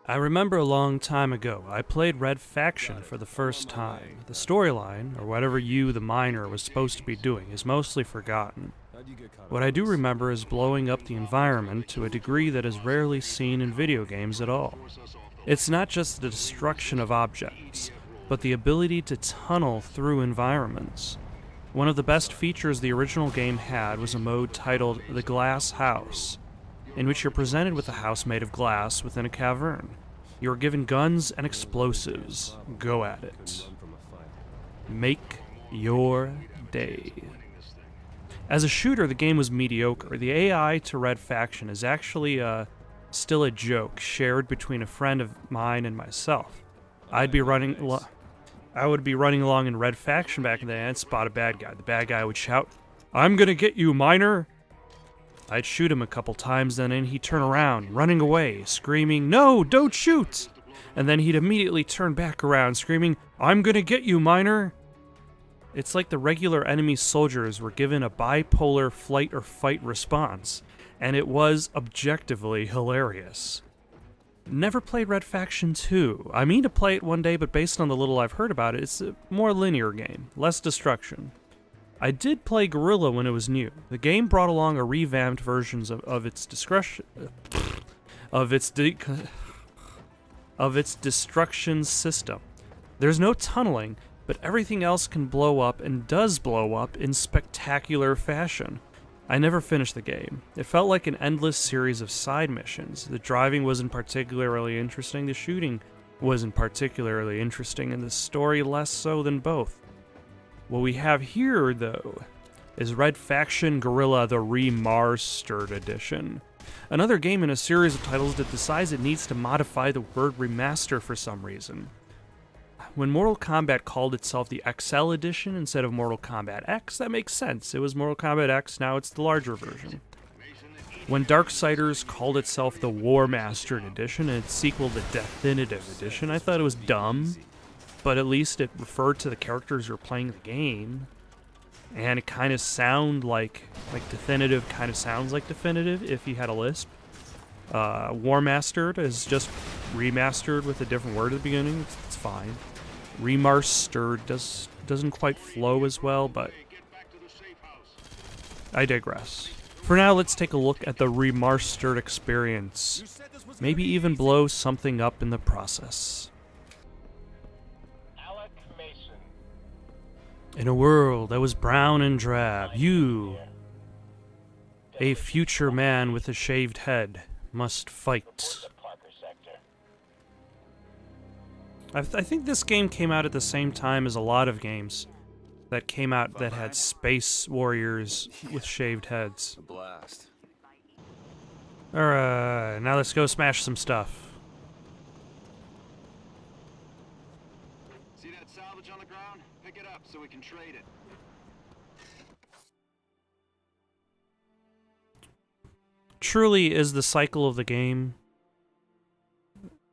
I remember a long time ago, I played Red Faction for the first time. The storyline, or whatever you, the miner, was supposed to be doing, is mostly forgotten. What I do remember is blowing up the environment to a degree that is rarely seen in video games at all. It's not just the destruction of objects, but the ability to tunnel through environments. One of the best features the original game had was a mode titled The Glass House, in which you're presented with a house made of glass within a cavern. You are given guns and explosives. Go at it. Make your day. As a shooter, the game was mediocre. The AI to Red Faction is actually still a joke shared between a friend of mine and myself. I would be running along in Red Faction back in the day and spot a bad guy. The bad guy would shout, "I'm gonna get you, miner!" I'd shoot him a couple times, then he'd turn around, running away, screaming, "No, don't shoot!" And then he'd immediately turn back around, screaming, "I'm gonna get you, miner!" It's like the regular enemy soldiers were given a bipolar flight or fight response, and it was objectively hilarious. Never played Red Faction 2. I mean to play it one day, but based on the little I've heard about it, it's a more linear game, less destruction. I did play Guerrilla when it was new. The game brought along a revamped version of its destruction system. There's no tunneling, but everything else can blow up and does blow up in spectacular fashion. I never finished the game. It felt like an endless series of side missions. The driving wasn't particularly interesting, the shooting wasn't particularly interesting, and the story less so than both. What we have here, though, is Red Faction Guerrila Re-Marstered Edition. Another game in a series of titles that decides it needs to modify the word remaster for some reason. When Mortal Kombat called itself the XL Edition instead of Mortal Kombat X, that makes sense. It was Mortal Kombat X, now it's the larger version. When Darksiders called itself the War Mastered Edition and its sequel, the Definitive Edition, I thought it was dumb, but at least it referred to the characters who were playing the game, and it kind of sounded like Definitive kind of sounds like Definitive if you had a lisp. War Mastered is just remastered with a different word at the beginning. It's fine. Remastered doesn't quite flow as well, but I digress. For now, let's take a look at the remastered experience. Maybe even blow something up in the process. In a world that was brown and drab, you, a future man with a shaved head, must fight. I think this game came out at the same time as a lot of games that came out that had space warriors with shaved heads. Alright, now let's go smash some stuff. See that salvage on the ground? Pick it up so we can trade it. Truly is the cycle of the game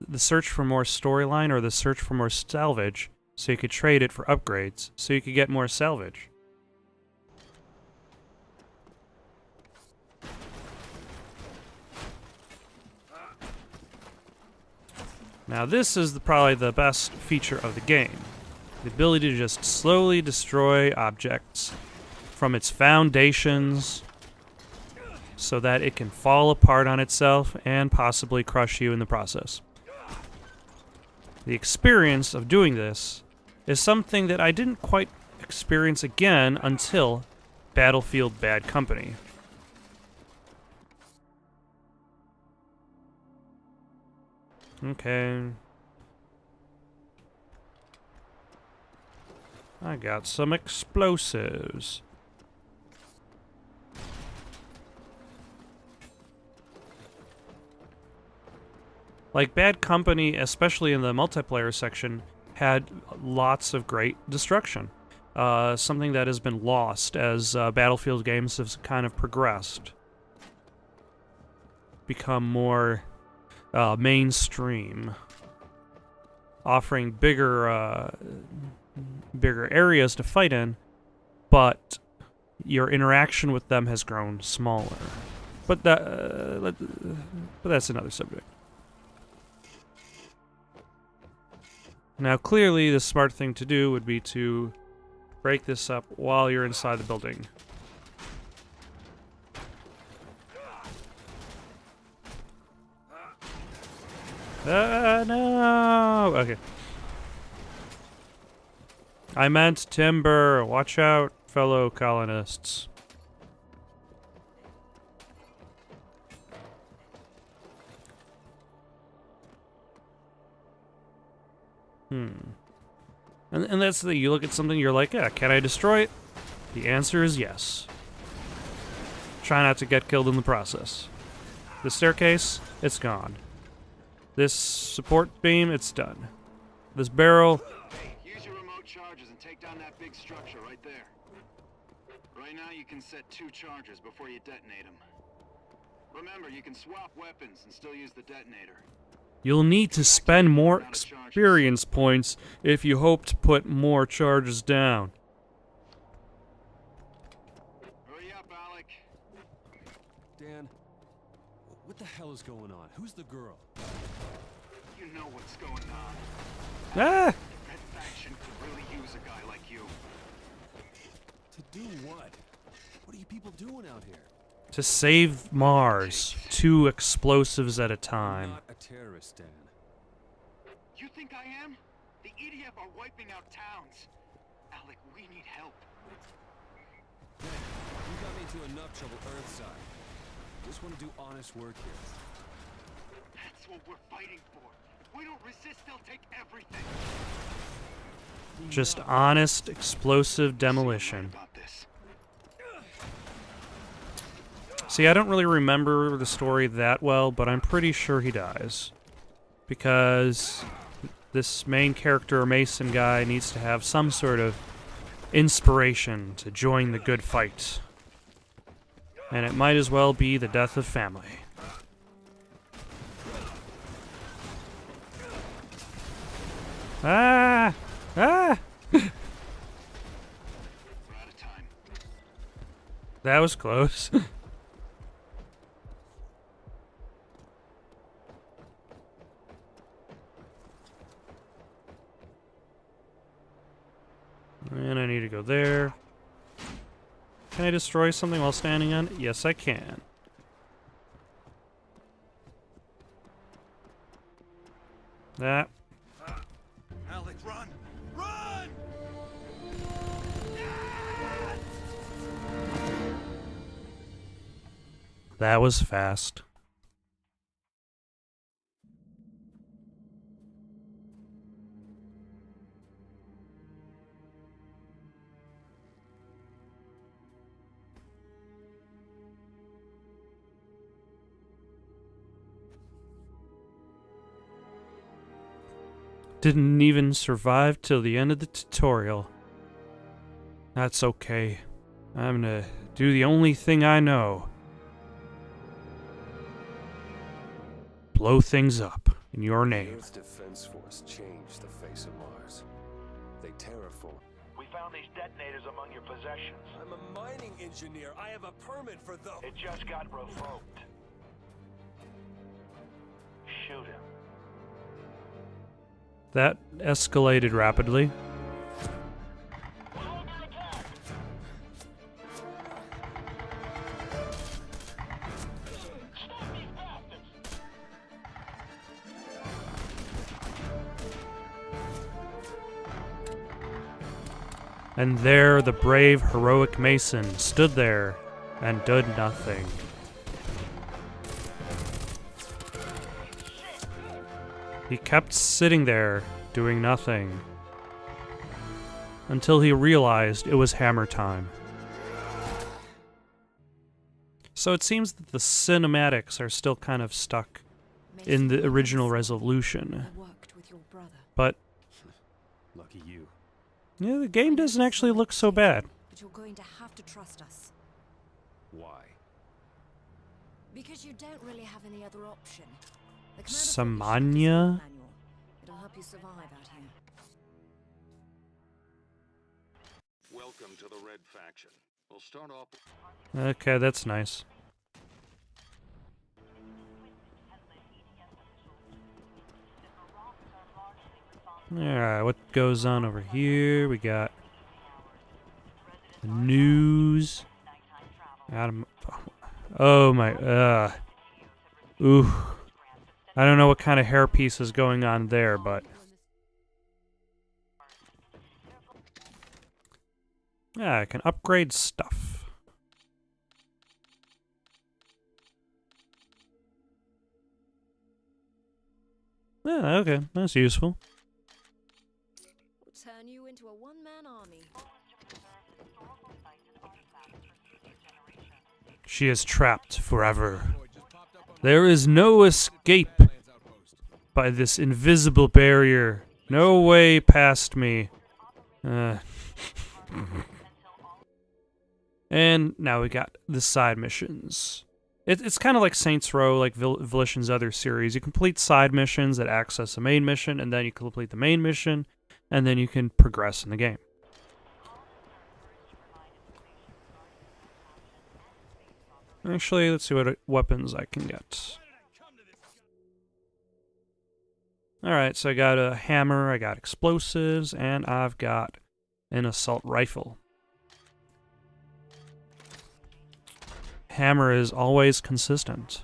the search for more storyline or the search for more salvage, so you could trade it for upgrades, so you could get more salvage. Now this is probably the best feature of the game. The ability to just slowly destroy objects from its foundations so that it can fall apart on itself and possibly crush you in the process. The experience of doing this is something that I didn't quite experience again until Battlefield Bad Company. Okay. I got some explosives. Like, Bad Company, especially in the multiplayer section, had lots of great destruction. Something that has been lost as Battlefield games have kind of progressed. Become more mainstream. Offering bigger areas to fight in, but your interaction with them has grown smaller. But that's another subject. Now, clearly, the smart thing to do would be to break this up while you're inside the building. No! Okay. I meant timber. Watch out, fellow colonists. And that's the thing. You look at something, you're like, yeah, can I destroy it? The answer is yes. Try not to get killed in the process. The staircase, it's gone. This support beam, it's done. This barrel... Hey, use your remote charges and take down that big structure right there. Right now you can set 2 charges before you detonate them. Remember, you can swap weapons and still use the detonator. You'll need to spend more experience points if you hope to put more charges down. Hurry up, Alec. Dan, what the hell is going on? Who's the girl? You know what's going on. Ah! The Red Faction could really use a guy like you. To do what? What are you people doing out here? To save Mars, 2 explosives at a I'm time. not a terrorist, Dan. You think I am? The EDF are wiping out towns. Alec, we need help. Dan, you got me into enough trouble Earthside. Just want to do honest work here. That's what we're fighting for. We don't resist, they'll take everything. Just honest, explosive demolition. About this. See, I don't really remember the story that well, but I'm pretty sure he dies. Because this main character, Mason guy, needs to have some sort of inspiration to join the good fight. And it might as well be the death of family. Ah! Ah! We're out of time. That was close. And I need to go there. Can I destroy something while standing on it? Yes, I can. That. Alec, run! Run! That was fast. Didn't even survive till the end of the tutorial. That's okay. I'm gonna do the only thing I know. Blow things up in your The name. Earth's Defense Force changed the face of Mars. They terraformed. We found these detonators among your possessions. I'm a mining engineer. I have a permit for those. It just got revoked. Shoot him. That escalated rapidly. And there the brave, heroic Mason stood there and did nothing. He kept sitting there, doing nothing, until he realized it was hammer time. So it seems that the cinematics are still kind of stuck in the original resolution. I worked with your brother. But, Lucky you. yeah, the game doesn't actually look so bad. But you're going to have to trust us. Why? Because you don't really have any other option. The command Samanya? manual. It'll help you survive out here. Welcome to the Red Faction. We'll start off. Okay, that's nice. Alright, what goes on over here? We got the news. Adam. Oh my. Ooh. I don't know what kind of hairpiece is going on there, but. Yeah, I can upgrade stuff. Yeah, okay, that's useful. Turn you into a one-man army. She is trapped forever. There is no escape by this invisible barrier. No way past me. And now we got the side missions. It's kind of like Saints Row, like Volition's other series. You complete side missions that access the main mission, and then you complete the main mission, and then you can progress in the game. Actually, let's see what weapons I can get. Alright, so I got a hammer, I got explosives, and I've got an assault rifle. Hammer is always consistent.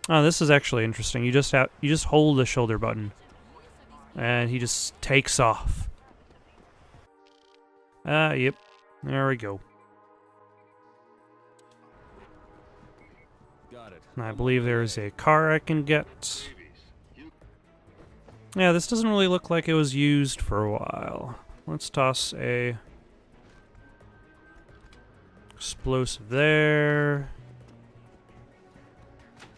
Oh, this is actually interesting. You just hold the shoulder button, and he just takes off. Yep. There we go. Got it. And I believe there's a car I can get. Yeah, this doesn't really look like it was used for a while. Let's toss a explosive there.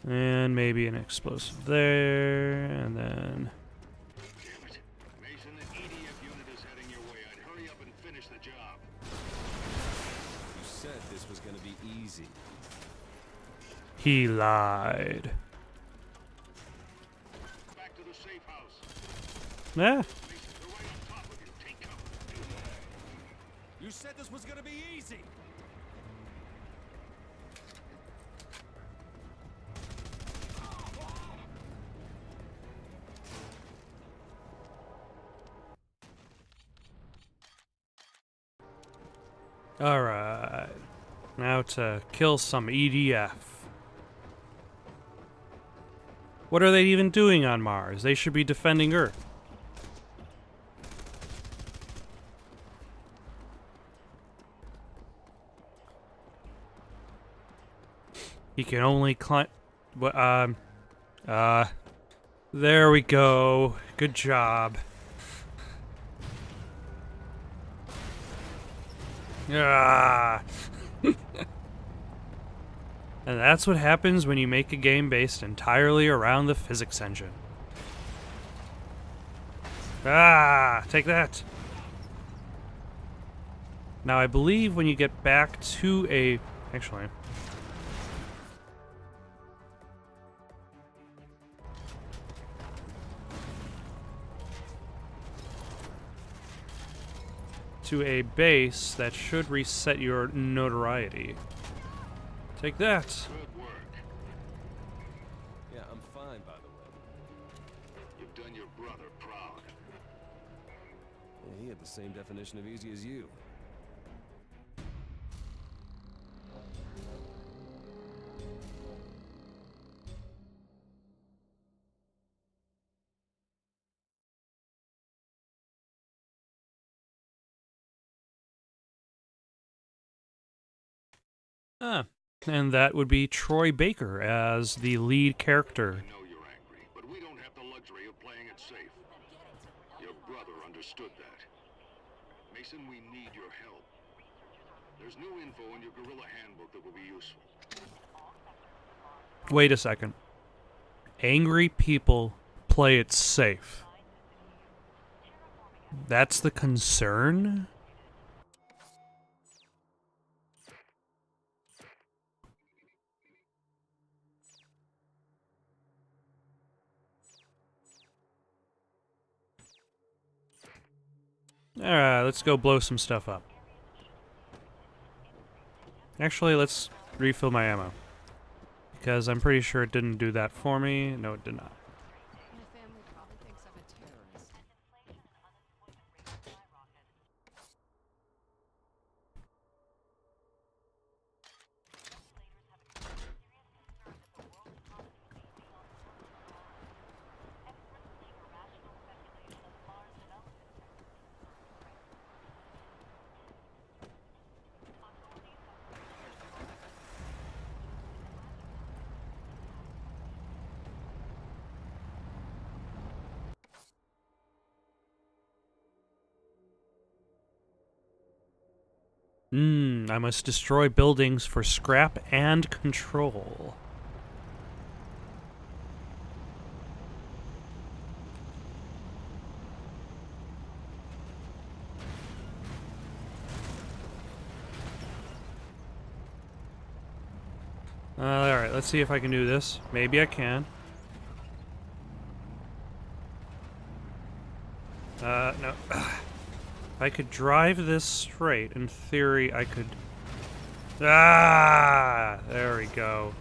And maybe an explosive there, and then... Damn it. Mason, the EDF unit is heading your way. I'd hurry up and finish the job. You said this was gonna be easy. He lied. Back to the safe house. Yeah. Mason, they're right on top of you. Take cover. You said this was gonna be easy. Alright. Now to kill some EDF. What are they even doing on Mars? They should be defending Earth. He can only climb... There we go. Good job. Ah. And that's what happens when you make a game based entirely around the physics engine. Ah, take that. Now I believe when you get back to a... Actually... to a base, that should reset your notoriety. Take that. Good work. Yeah, I'm fine, by the way. You've done your brother proud. Yeah, he had the same definition of easy as you. And that would be Troy Baker as the lead character. I know you're angry, but we don't have the luxury of playing it safe. Your brother understood that. Mason, we need your help. There's new info in your Guerrilla handbook that will be useful. Wait a second. Angry people play it safe. That's the concern? Alright, let's go blow some stuff up. Actually, let's refill my ammo. because I'm pretty sure it didn't do that for me. No, it did not. My family probably thinks I'm a terrorist. I must destroy buildings for scrap and control. Alright, let's see if I can do this. Maybe I can. No. If I could drive this straight, in theory, I could... Ah! There we go.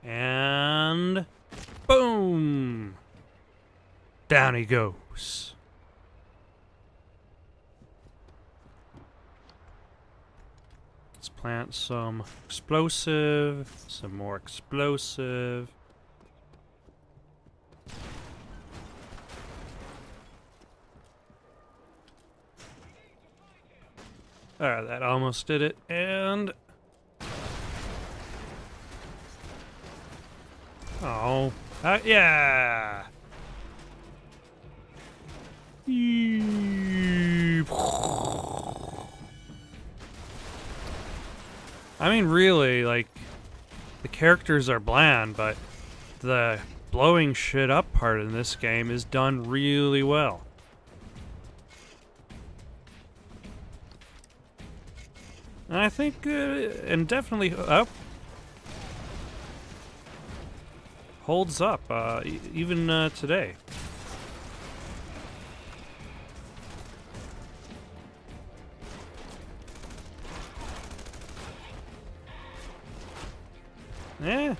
And... boom! Down he goes. Let's plant some explosive, some more explosive. Alright, that almost did it, and... oh, yeah! I mean, really, like, the characters are bland, but the blowing shit up part in this game is done really well. And I think, and definitely, holds up, even today. Yeah.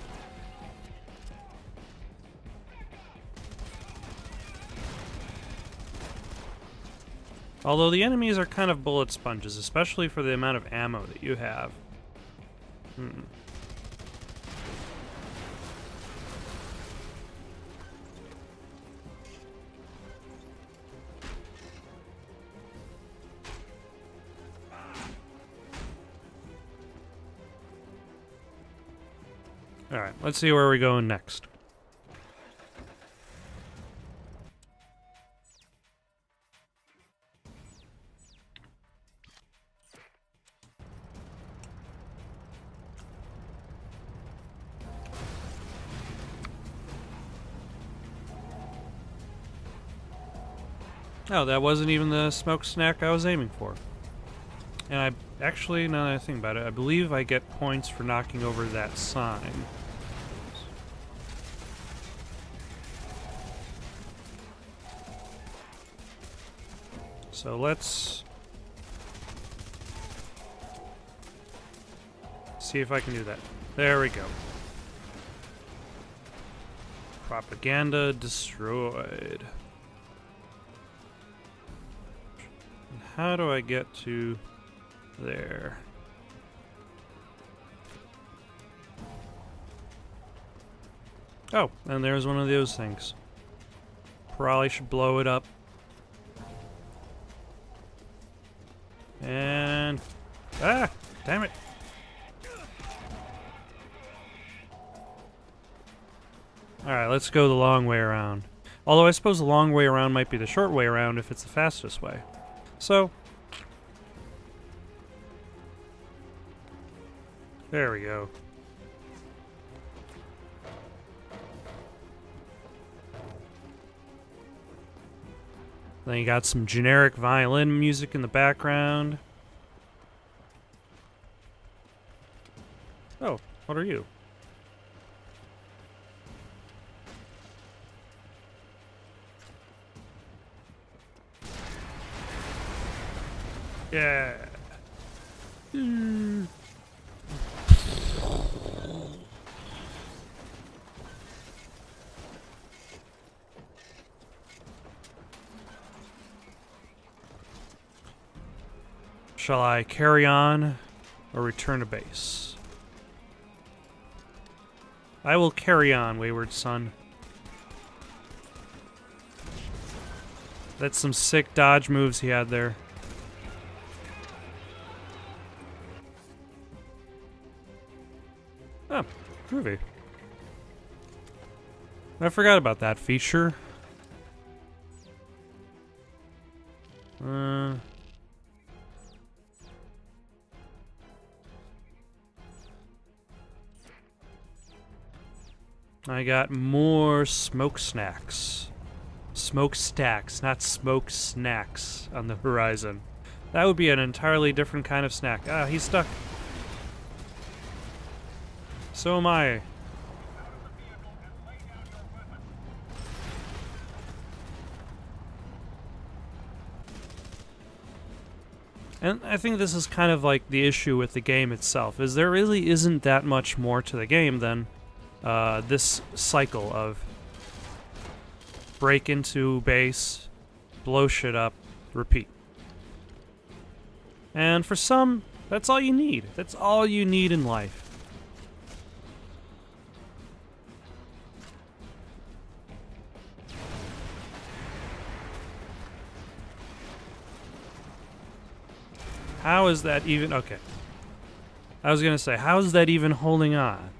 Although the enemies are kind of bullet sponges, especially for the amount of ammo that you have. Alright, let's see where we're going next. Oh, that wasn't even the smoke snack I was aiming for. And I actually, now that I think about it, I believe I get points for knocking over that sign. So let's see if I can do that. There we go. Propaganda destroyed. How do I get to there? Oh, and there's one of those things. Probably should blow it up. And... ah! Damn it! Alright, let's go the long way around. Although I suppose the long way around might be the short way around if it's the fastest way. So... there we go. Then you got some generic violin music in the background. Oh, what are you? Yeah. Shall I carry on or return to base? I will carry on, wayward son. That's some sick dodge moves he had there. Oh, groovy. I forgot about that feature. I got more smoke snacks. Smoke stacks, not smoke snacks on the horizon. That would be an entirely different kind of snack. Ah, he's stuck. So am I. And I think this is kind of like the issue with the game itself, is there really isn't that much more to the game than this cycle of break into base, blow shit up, repeat. And for some, that's all you need. That's all you need in life. How is that even... Okay. I was gonna say, how is that even holding on?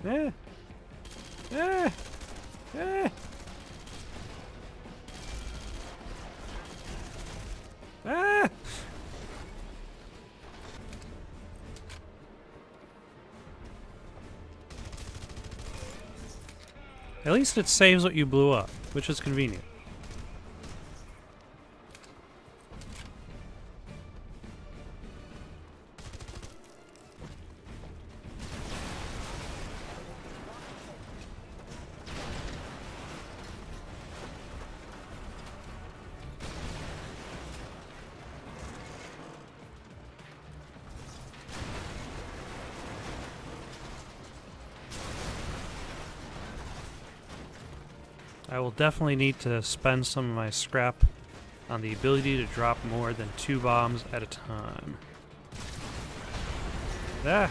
Eh. Eh. Eh. Ah. At least it saves what you blew up, which is convenient. I will definitely need to spend some of my scrap on the ability to drop more than 2 bombs at a time. Ah!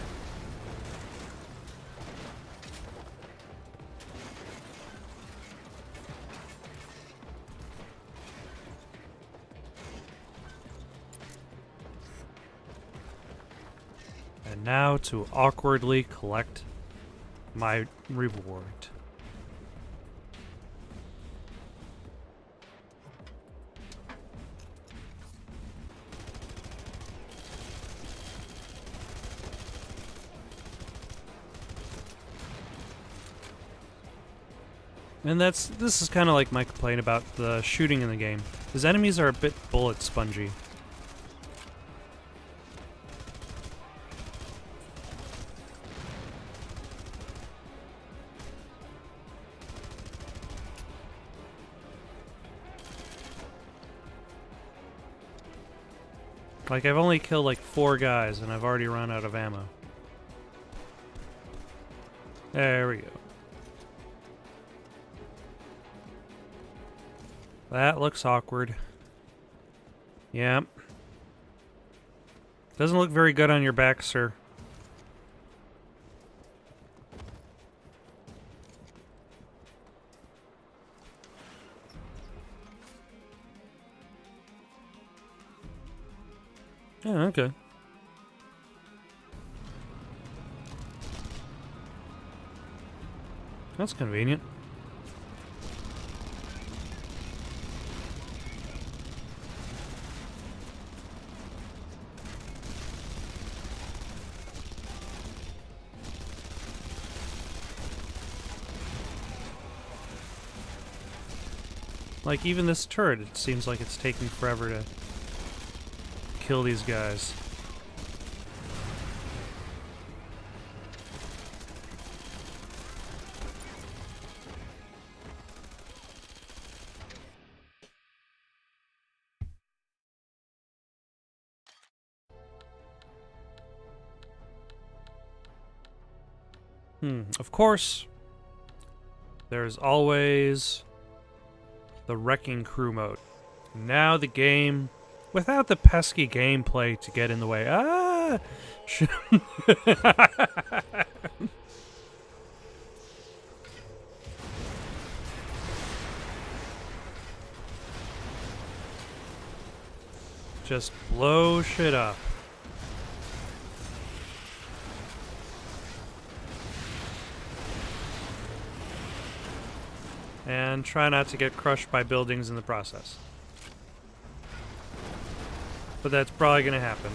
And now to awkwardly collect my reward. And this is kind of like my complaint about the shooting in the game. His enemies are a bit bullet spongy. Like, I've only killed like 4 guys and I've already run out of ammo. There we go. That looks awkward. Yep. Doesn't look very good on your back, sir. Yeah, okay. That's convenient. Like, even this turret, it seems like it's taking forever to kill these guys. Of course, there's always the Wrecking Crew mode. Now the game, without the pesky gameplay to get in the way. Ah! Just blow shit up. And try not to get crushed by buildings in the process. But that's probably gonna happen.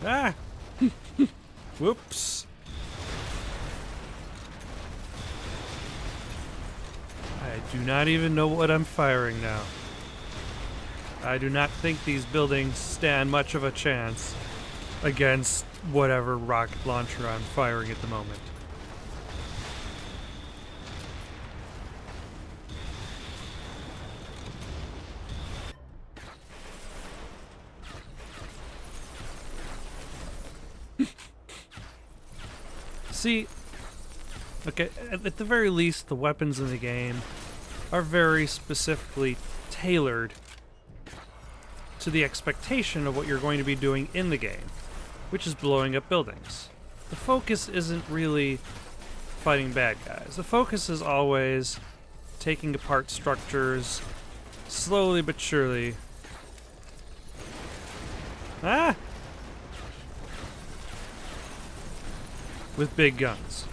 Ah! Whoops. I do not even know what I'm firing now. I do not think these buildings stand much of a chance against whatever rocket launcher I'm firing at the moment. See, okay, at the very least, the weapons in the game are very specifically tailored to the expectation of what you're going to be doing in the game, which is blowing up buildings. The focus isn't really fighting bad guys. The focus is always taking apart structures, slowly but surely. Ah! With big guns.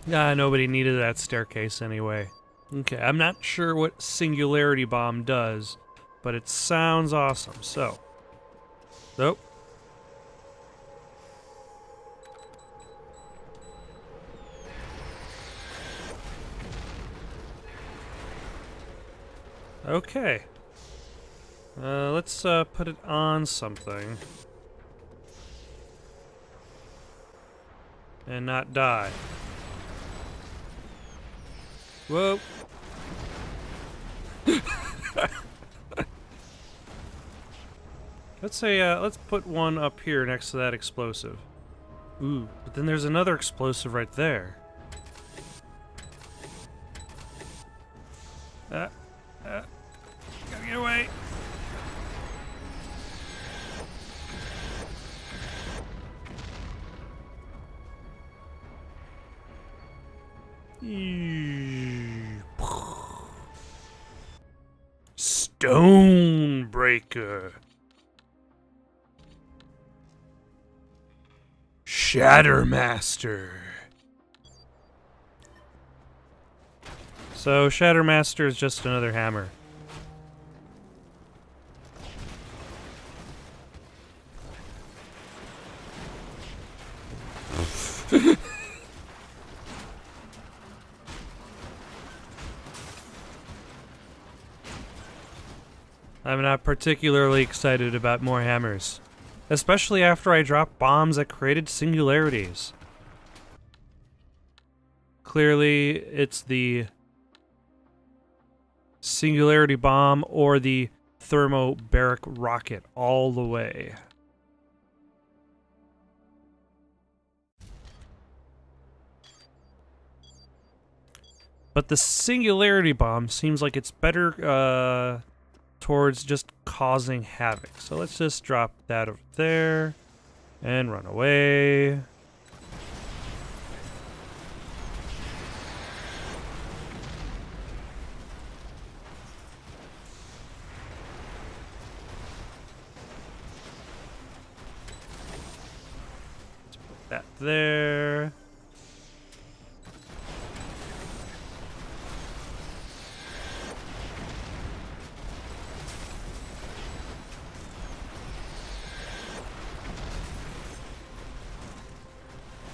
Nobody needed that staircase anyway. Okay, I'm not sure what Singularity Bomb does, but it sounds awesome, so. Nope. Okay. Let's put it on something. And not die. Whoa. Let's put one up here next to that explosive. Ooh, but then there's another explosive right there. Gotta get away. Stonebreaker. Shattermaster. So Shattermaster is just another hammer. I'm not particularly excited about more hammers, especially after I dropped bombs that created singularities. Clearly, it's the Singularity Bomb or the Thermobaric Rocket all the way. But the Singularity Bomb seems like it's better towards just causing havoc. So let's just drop that over there and run away. there.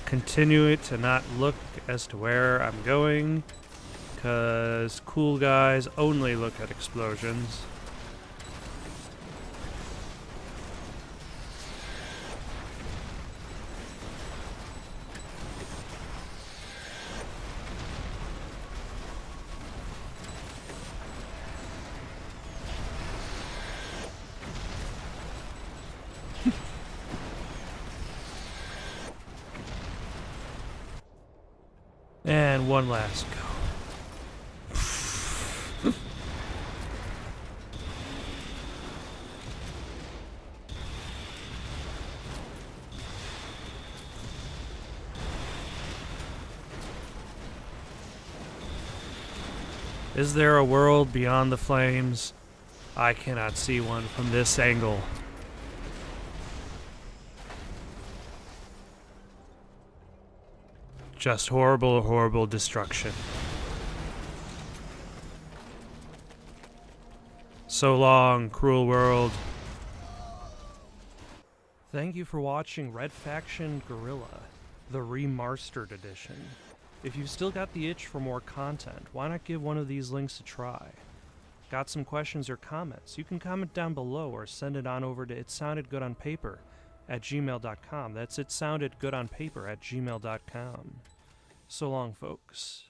Continue it to not look as to where I'm going, because cool guys only look at explosions. And one last go. Is there a world beyond the flames? I cannot see one from this angle. Just horrible, horrible destruction. So long, cruel world. Thank you for watching Red Faction Guerrilla, the Re-Marstered Edition. If you've still got the itch for more content, why not give one of these links a try? Got some questions or comments? You can comment down below or send it on over to itsoundedgoodonpaper@gmail.com. That's itsoundedgoodonpaper@gmail.com. So long, folks.